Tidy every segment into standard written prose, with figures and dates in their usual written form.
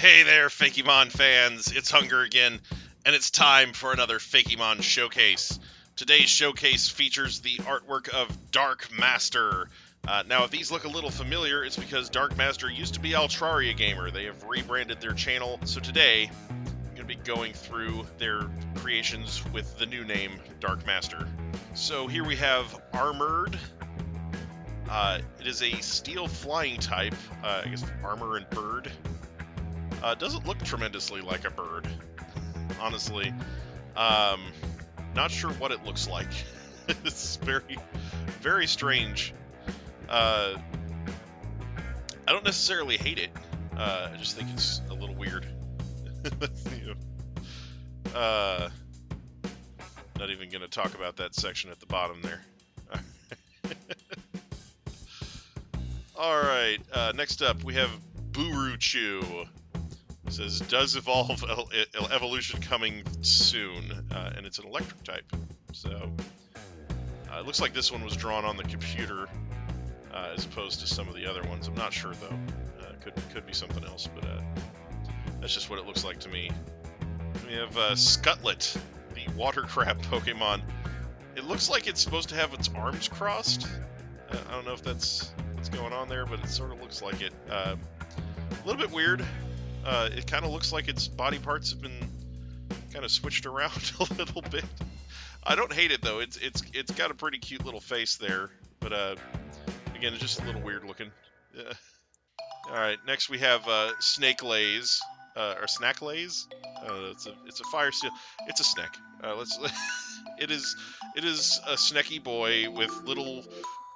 Hey there, Fakemon fans! It's Hunger again, and it's time for another Fakemon showcase. Today's showcase features the artwork of Dark Master. Now, if these look a little familiar, it's because Dark Master used to be Altraria Gamer. They have rebranded their channel, so today I'm going to be going through their creations with the new name, Dark Master. So here we have Armored. It is a steel flying type, I guess armor and bird. Doesn't look tremendously like a bird, honestly. Not sure what it looks like. It's very, very strange. I don't necessarily hate it. I just think it's a little weird. Not even going to talk about that section at the bottom there. Alright, next up we have Buruchu. It says, does evolve evolution coming soon, and it's an electric type. So, it looks like this one was drawn on the computer, as opposed to some of the other ones. I'm not sure, though. Could be something else, but that's just what it looks like to me. We have Scutlet, the water crab Pokemon. It looks like it's supposed to have its arms crossed. I don't know if that's what's going on there, but it sort of looks like it. A little bit weird. It kind of looks like its body parts have been kind of switched around a little bit. I don't hate it though. It's got a pretty cute little face there, but again, it's just a little weird looking. Yeah. All right, next we have Snake Lays or Snack Lays. It's a fire steel. It's a snack. It is a snacky boy with little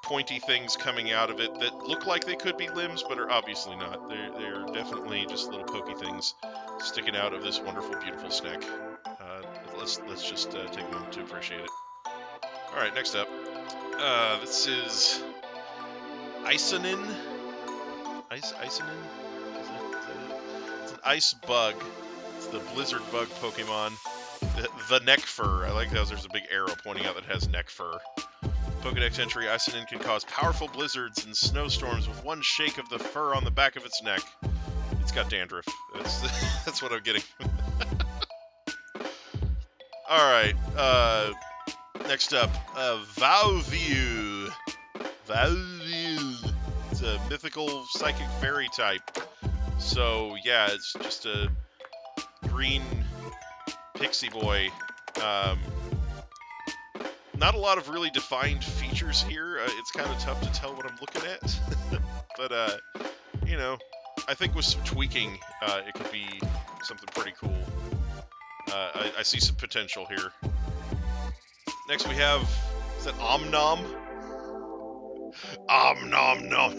pointy things coming out of it that look like they could be limbs, but are obviously not. They're definitely just little pokey things sticking out of this wonderful, beautiful snack. Let's just take a moment to appreciate it. All right, next up, this is Isanin. Isanin? It's an ice bug. It's the blizzard bug Pokemon. The neck fur. I like how there's a big arrow pointing out that it has neck fur. Pokedex entry, Isanin can cause powerful blizzards and snowstorms with one shake of the fur on the back of its neck. It's got dandruff. That's what I'm getting. Alright, next up, Valview. Valview. It's a mythical psychic fairy type. So, yeah, it's just a green pixie boy. Not a lot of really defined features here. It's kind of tough to tell what I'm looking at. But, you know, I think with some tweaking, it could be something pretty cool. I see some potential here. Next we have, is that Omnom? Omnom.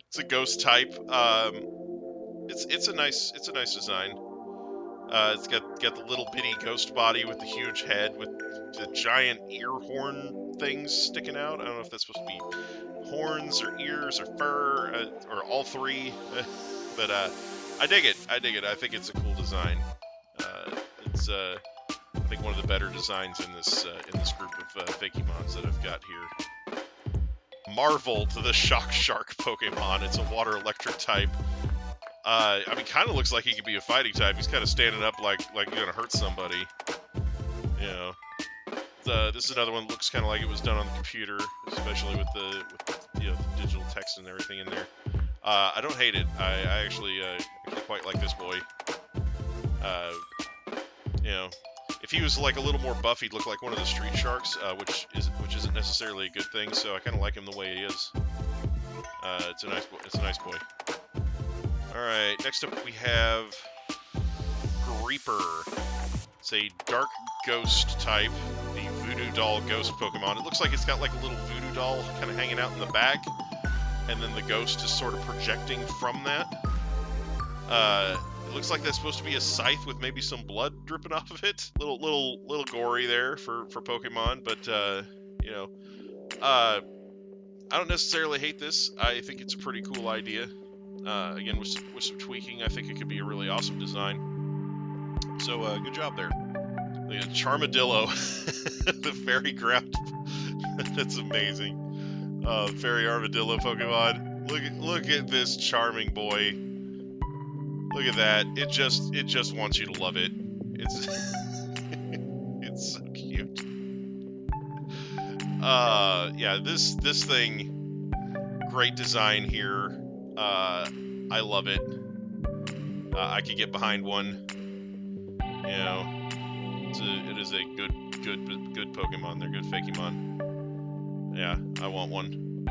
It's a ghost type. It's a nice design. It's got the little bitty ghost body with the huge head with the giant ear horn things sticking out. I don't know if that's supposed to be horns or ears or fur or all three, but I dig it. I think it's a cool design. It's I think one of the better designs in this group of Fakemons that I've got here. Marvel to the Shock Shark Pokemon. It's a water electric type. I mean, kind of looks like he could be a fighting type. He's kind of standing up like you're gonna hurt somebody. You know, this is another one that looks kind of like it was done on the computer, especially with the digital text and everything in there. I don't hate it. I actually quite like this boy. You know, if he was like a little more buff, he'd look like one of the street sharks, which isn't necessarily a good thing. So I kind of like him the way he is. It's a nice boy. It's a nice boy. Alright, next up we have Creeper. It's a dark ghost type, the voodoo doll ghost Pokemon. It looks like it's got like a little voodoo doll kind of hanging out in the back, and then the ghost is sort of projecting from that. It looks like that's supposed to be a scythe with maybe some blood dripping off of it. Little gory there for Pokemon, but you know, I don't necessarily hate this. I think it's a pretty cool idea. Again, with some tweaking, I think it could be a really awesome design. So, good job there. Charmadillo, the fairy ground. That's amazing. Fairy armadillo Pokemon. Look at this charming boy. Look at that. It just wants you to love it. It's it's so cute. Yeah, this thing, great design here. I love it. I could get behind one. You know, it is a good Pokemon. They're good Fakemon. Yeah, I want one.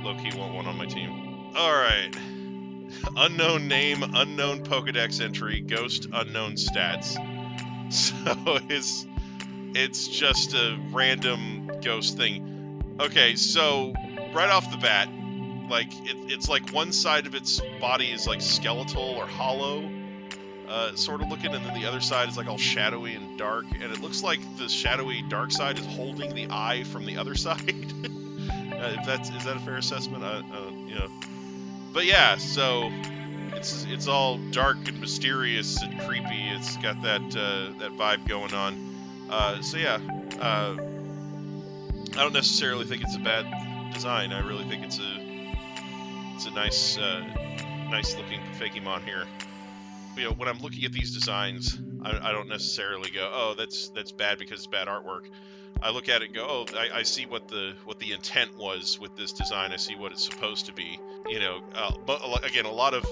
Low-key want one on my team. All right. Unknown name, unknown Pokedex entry, ghost, unknown stats. So it's just a random ghost thing. Okay, so right off the bat, like it's like one side of its body is like skeletal or hollow, sort of looking, and then the other side is like all shadowy and dark, and it looks like the shadowy dark side is holding the eye from the other side. Is that a fair assessment? You know. But yeah, so it's all dark and mysterious and creepy. It's got that that vibe going on. So yeah, I don't necessarily think it's a bad design. I really think it's a nice nice looking Fakemon here. You know, when I'm looking at these designs, I don't necessarily go, oh, that's bad because it's bad artwork. I look at it and go, oh, I see what the intent was with this design. I see what it's supposed to be. You know, but again, a lot of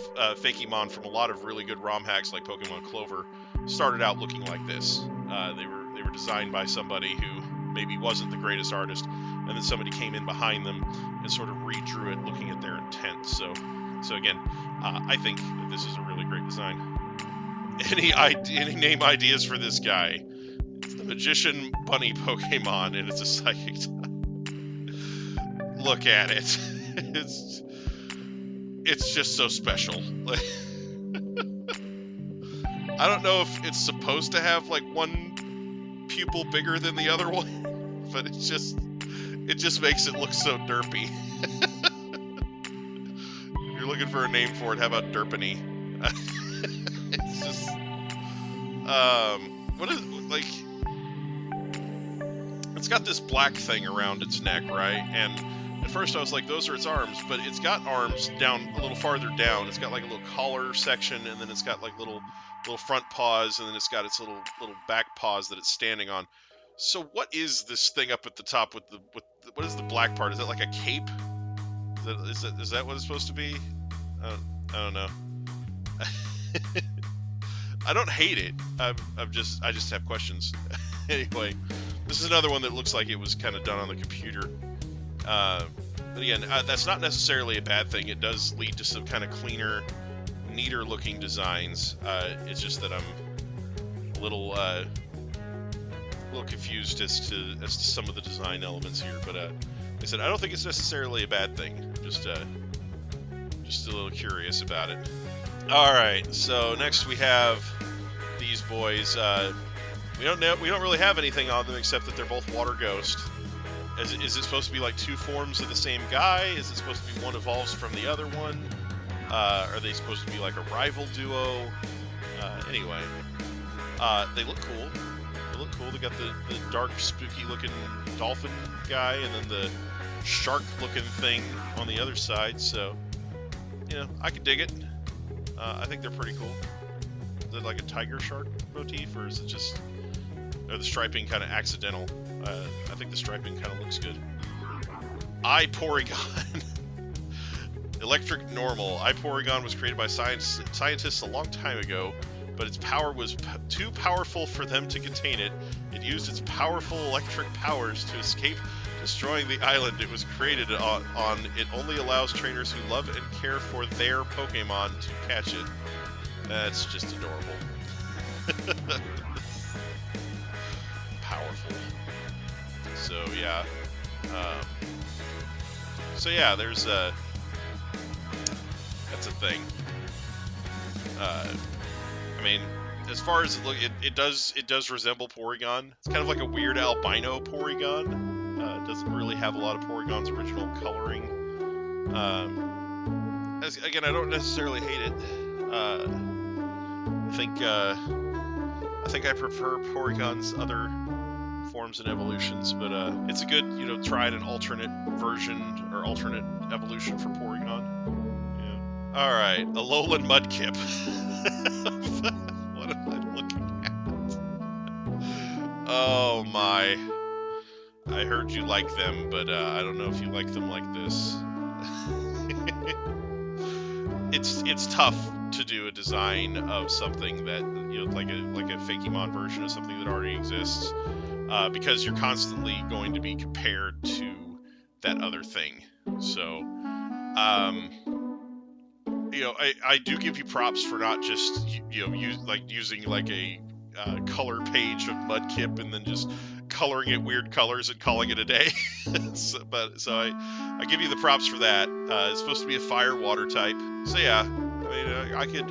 Fakemon from a lot of really good ROM hacks like Pokemon Clover started out looking like this. They were designed by somebody who maybe wasn't the greatest artist, and then somebody came in behind them and sort of redrew it, looking at their intent. So again, I think that this is a really great design. Any name ideas for this guy? It's the Magician Bunny Pokemon, and it's a Psychic type. Look at it. It's just so special. Like, I don't know if it's supposed to have like one pupil bigger than the other one, but it just makes it look so derpy. If you're looking for a name for it, how about Derpany? It's just what is like, it's got this black thing around its neck, right? And at first I was like, those are its arms, but it's got arms down a little farther down. It's got like a little collar section, and then it's got like little front paws, and then it's got its little back paws that it's standing on. So what is this thing up at the top with what is the black part? Is that like a cape? Is that what it's supposed to be? I don't know. I don't hate it. I just have questions. Anyway, this is another one that looks like it was kind of done on the computer. But again, that's not necessarily a bad thing. It does lead to some kind of cleaner, neater looking designs. It's just that I'm a little confused as to some of the design elements here. But like I said, I don't think it's necessarily a bad thing. Just a little curious about it. All right, so next we have these boys. We don't really have anything on them except that they're both water ghost. Is it supposed to be like two forms of the same guy? Is it supposed to be one evolves from the other one? Are they supposed to be like a rival duo? Anyway, they look cool. They got the dark, spooky-looking dolphin guy, and then the shark-looking thing on the other side. So, you know, I could dig it. I think they're pretty cool. Is it like a tiger shark motif, or is it just, or the striping kind of accidental? I think the striping kind of looks good. Porygon. Electric Normal. Porygon was created by scientists a long time ago, but its power was too powerful for them to contain it. It used its powerful electric powers to escape destroying the island it was created on. It only allows trainers who love and care for their Pokemon to catch it. That's just adorable. Powerful. So yeah. There's that's a thing. I mean, as far as it does resemble Porygon. It's kind of like a weird albino Porygon. Doesn't really have a lot of Porygon's original coloring. Again, I don't necessarily hate it. I think I prefer Porygon's other forms and evolutions, but it's a good, try an alternate version or alternate evolution for Porygon. Yeah. Alright, Alolan Mudkip. What am I looking at? Oh my. I heard you like them, but I don't know if you like them like this. It's tough to do a design of something that, you know, like a Fakemon version of something that already exists, because you're constantly going to be compared to that other thing. So, you know, I do give you props for not just, you know, using like a color page of Mudkip and then just coloring it weird colors and calling it a day. So I give you the props for that. It's supposed to be a fire water type, so yeah. I mean, I could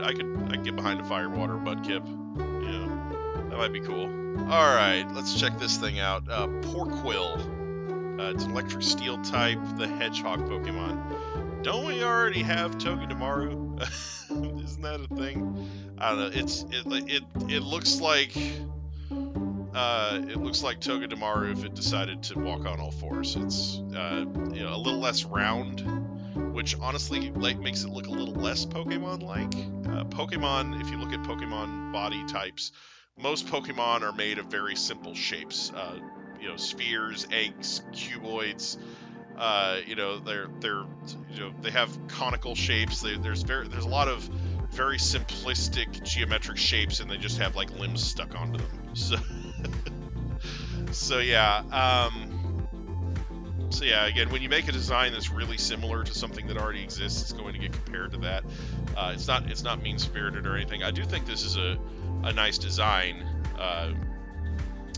get behind a fire water Mudkip. You know, that might be cool. All right, let's check this thing out. Porquill. It's an electric steel type, the hedgehog Pokemon. Don't we already have Togedemaru? Isn't that a thing? I don't know. It looks like Togedemaru if it decided to walk on all fours. It's you know, a little less round, which honestly makes it look a little less Pokemon-like. Pokemon, if you look at Pokemon body types, most Pokemon are made of very simple shapes. You know, spheres, eggs, cuboids. You know, they have conical shapes. There's a lot of very simplistic geometric shapes, and they just have like limbs stuck onto them. So yeah. So yeah, again, when you make a design that's really similar to something that already exists, it's going to get compared to that. It's not mean-spirited or anything. I do think this is a nice design.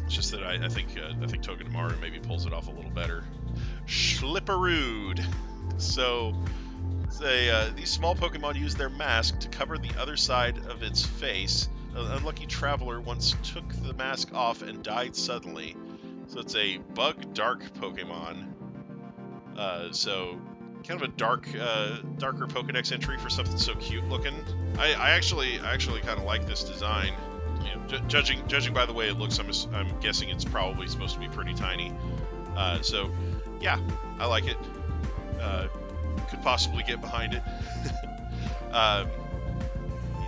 It's just that I think Togedemaru maybe pulls it off a little better. Schlipperude. So these small Pokemon use their mask to cover the other side of its face. An unlucky traveler once took the mask off and died suddenly. So it's a bug dark Pokemon. So kind of a darker Pokedex entry for something so cute looking. I actually kind of like this design. You know, judging by the way it looks, I'm guessing it's probably supposed to be pretty tiny. So yeah, I like it. Could possibly get behind it.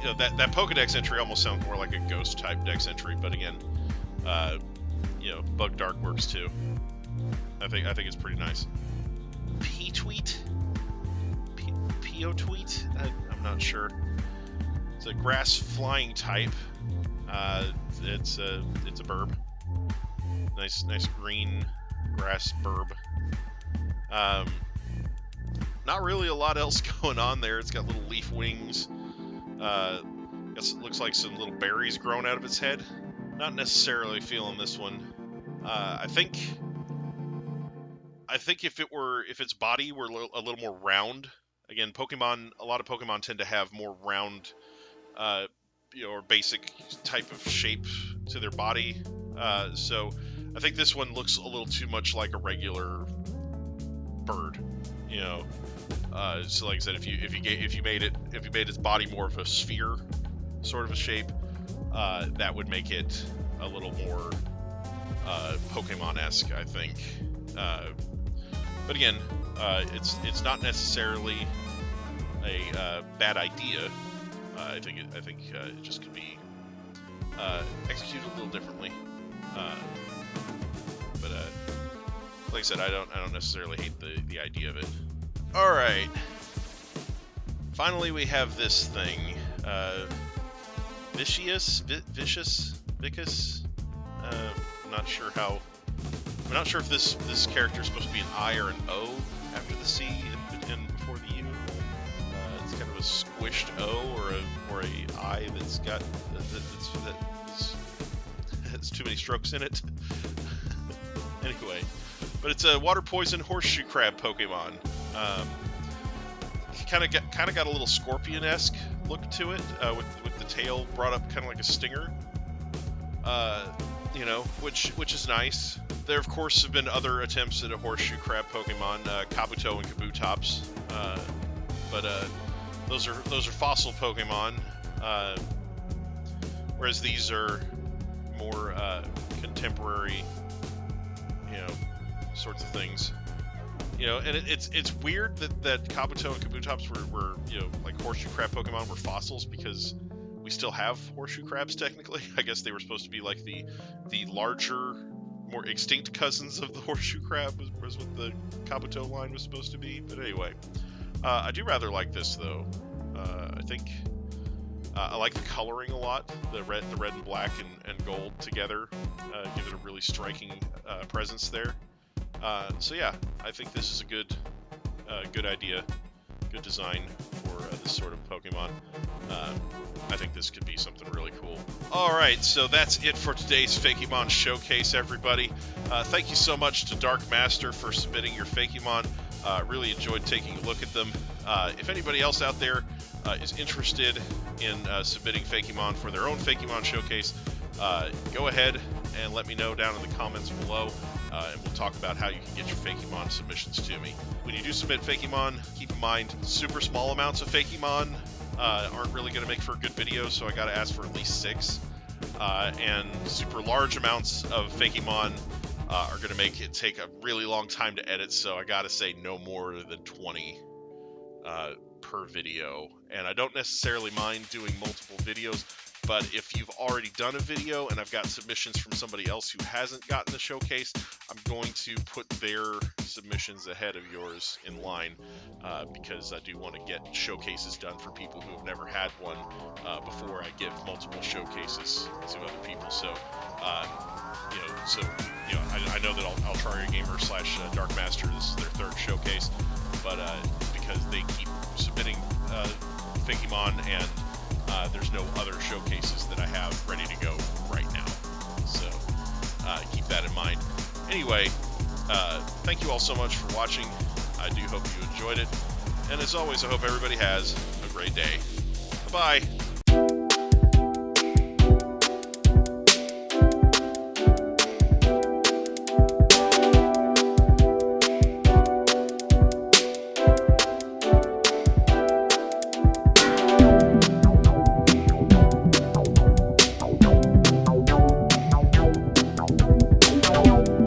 You know, that Pokedex entry almost sounds more like a ghost type Dex entry, but again, you know, Bug Dark works too. I think it's pretty nice. P-Tweet? P-O-Tweet? I'm not sure. It's a grass flying type. It's a burb. Nice Green grass burb. Not really a lot else going on there. It's got little leaf wings. It looks like some little berries growing out of its head. Not necessarily feeling this one. I think if its body were a little more round. Again, a lot of Pokemon tend to have more round, you know, or basic type of shape to their body. So I think this one looks a little too much like a regular bird. You know, so like I said, if you made its body more of a sphere, sort of a shape, that would make it a little more Pokemon-esque, I think. But again, it's not necessarily a bad idea. I think it just could be executed a little differently. But like I said, I don't necessarily hate the idea of it. All right. Finally, we have this thing. Vicus. I'm not sure if this character is supposed to be an I or an O after the C and before the U. It's kind of a squished O or a I that's got that's too many strokes in it. Anyway, but it's a water poison horseshoe crab Pokemon. Kind of got a little scorpion-esque look to it, with the tail brought up kind of like a stinger. You know, which is nice. There, of course, have been other attempts at a horseshoe crab Pokemon, Kabuto and Kabutops, but those are fossil Pokemon, whereas these are more contemporary, you know, sorts of things. You know, and it's weird that Kabuto and Kabutops were you know, like horseshoe crab Pokemon were fossils, because we still have horseshoe crabs technically. I guess they were supposed to be like the larger, more extinct cousins of the horseshoe crab was what the Kabuto line was supposed to be. But anyway, I do rather like this though. I think I like the coloring a lot. The red and black and gold together give it a really striking presence there. So yeah, I think this is a good idea, good design for this sort of Pokemon. I think this could be something really cool. Alright, so that's it for today's Fakemon Showcase, everybody. Thank you so much to Dark Master for submitting your Fakemon. Really enjoyed taking a look at them. If anybody else out there is interested in submitting Fakemon for their own Fakemon Showcase, go ahead and let me know down in the comments below, and we'll talk about how you can get your Fakemon submissions to me. When you do submit Fakemon, keep in mind, super small amounts of Fakemon aren't really going to make for a good video, so I got to ask for at least 6. And super large amounts of Fakemon are going to make it take a really long time to edit, so I got to say no more than 20 per video. And I don't necessarily mind doing multiple videos, but if you've already done a video and I've got submissions from somebody else who hasn't gotten the showcase, I'm going to put their submissions ahead of yours in line, because I do want to get showcases done for people who have never had one before I give multiple showcases to other people. So, I know that Altraria Gamer / Dark Master is their 3rd showcase, but because they keep submitting Fakemon, and there's no other showcases that I have ready to go right now. So keep that in mind. Anyway, thank you all so much for watching. I do hope you enjoyed it. And as always, I hope everybody has a great day. Bye-bye.